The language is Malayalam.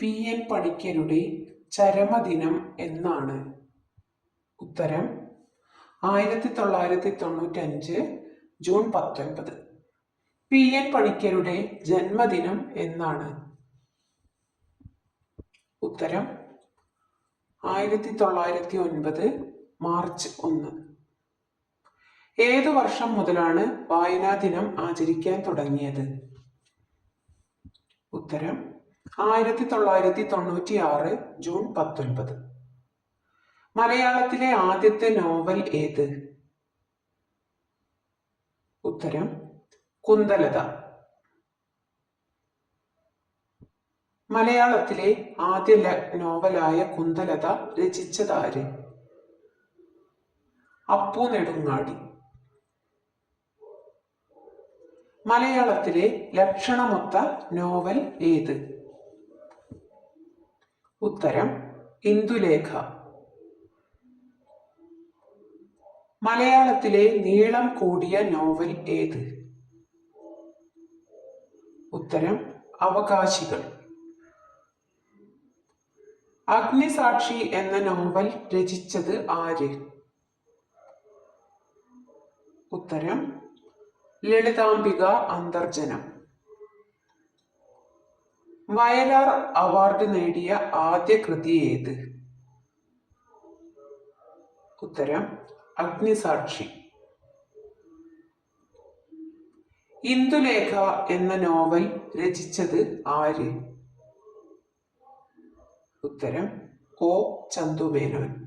PN പണിക്കരുടെ ചരമദിനം എന്നാണ്? ഉത്തരം 1995 ജൂൺ 19. PN പണിക്കരുടെ ജന്മദിനം എന്നാണ്? ഉത്തരം 1909 മാർച്ച് 1. ഏതു വർഷം മുതലാണ് വായനാ ദിനം ആചരിക്കാൻ തുടങ്ങിയത്? ഉത്തരം 1996 ജൂൺ 19. മലയാളത്തിലെ ആദ്യത്തെ നോവൽ ഏത്? ഉത്തരം കുന്തലത. മലയാളത്തിലെ ആദ്യ നോവലായ കുന്തലത രചിച്ചതാര്? അപ്പു നെടുങ്ങാടി. മലയാളത്തിലെ ലക്ഷണമൊത്ത നോവൽ ഏത്? ഉത്തരം ഇന്ദുലേഖ. മലയാളത്തിലെ നീളം കൂടിയ നോവൽ ഏത്? ഉത്തരം അവകാശികൾ. അഗ്നിസാക്ഷി എന്ന നോവൽ രചിച്ചത് ആര്? ഉത്തരം ലളിതാംബിക അന്തർജനം. വയലാർ അവാർഡ് നേടിയ ആദ്യ കൃതി ഏത്? ഉത്തരം അഗ്നിസാക്ഷി. ഇന്ദുലേഖ എന്ന നോവൽ രചിച്ചത് ആര്? ഉത്തരം ഒ ചന്തുമേനോൻ.